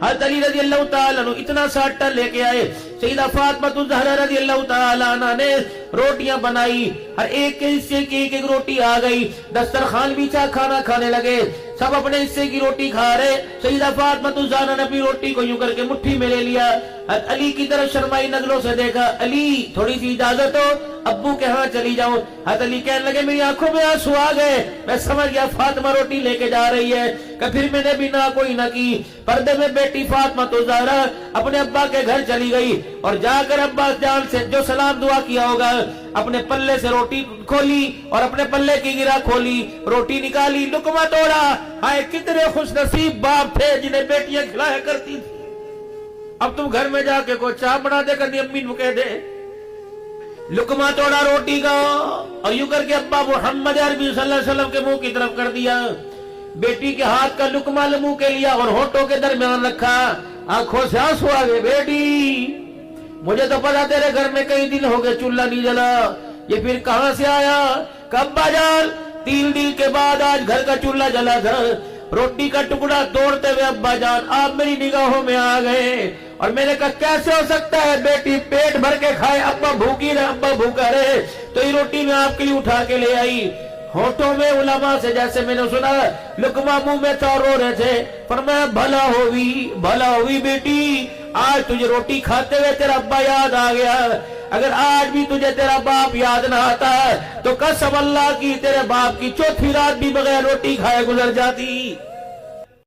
حضرت علی رضی اللہ تعالیٰ عنہ اتنا سا آٹا لے کے آئے، سیدہ فاطمہ الزہرا رضی اللہ تعالیٰ عنہ نے روٹیاں بنائی، ہر ایک کے حصے کی ایک ایک روٹی آ گئی، دسترخوان بچھا کھانا کھانے لگے، سب اپنے حصے کی روٹی کھا رہے۔ سیدہ فاطمہ الزہرا نے اپنی روٹی کو یوں کر کے مٹھی میں لے لیا، حضرت علی کی طرف شرمائی نظروں سے دیکھا، علی تھوڑی سی اجازت ہو، ابو کے ہاں چلی جاؤں۔ حضرت علی کہنے لگے میری آنکھوں میں آنسو آ گئے، میں سمجھ گیا فاطمہ روٹی لے کے جا رہی ہے، کہ پھر میں نے بھی نہ کوئی نہ کی۔ پردے میں بیٹی فاطمہ الزہرا اپنے ابا کے گھر چلی گئی، اور جا کر ابا جان سے جو سلام دعا کیا ہوگا، اپنے پلے سے روٹی کھولی اور اپنے پلے کی گرہ کھولی، روٹی نکالی، لقمہ توڑا۔ ہائے کتنے خوش نصیب باپ تھے جنہیں بیٹیاں کھلایا کرتی تھی۔ اب تم گھر میں جا کے کوئی چاہ بنا دے کر امی کو کہہ دے، لقمہ توڑا روٹی کا، اور یوں کر کے ابا محمد عربی صلی اللہ علیہ وسلم کے منہ کی طرف کر دیا، بیٹی کے ہاتھ کا لقمہ منہ کے لیا اور ہونٹوں کے درمیان رکھا، آنکھوں سے آنسو آ گئے، بیٹی مجھے تو پتا تیرے گھر میں کئی دن ہو گئے چولہا نہیں جلا، یہ پھر کہاں سے آیا؟ کہ ابا جان 3 دن کے بعد آج گھر کا چولہا جلا تھا۔ روٹی کا ٹکڑا توڑتے ہوئے ابا جان آپ میری نگاہوں میں آ گئے، اور میں نے کہا کیسے ہو سکتا ہے بیٹی پیٹ بھر کے کھائے، ابا بھوکی رہے، ابا بھوکا رہے، تو یہ روٹی میں آپ کے لیے اٹھا کے لے آئی۔ ہونٹوں میں علماء سے جیسے میں نے سنا لقمہ منہ میں تھا اور رو رہے تھے، فرمایا بھلا ہوئی بیٹی، آج تجھے روٹی کھاتے ہوئے تیرا ابا یاد آ گیا، اگر آج بھی تجھے تیرا باپ یاد نہ آتا تو قسم اللہ کی تیرے باپ کی چوتھی رات بھی بغیر روٹی کھائے گزر جاتی۔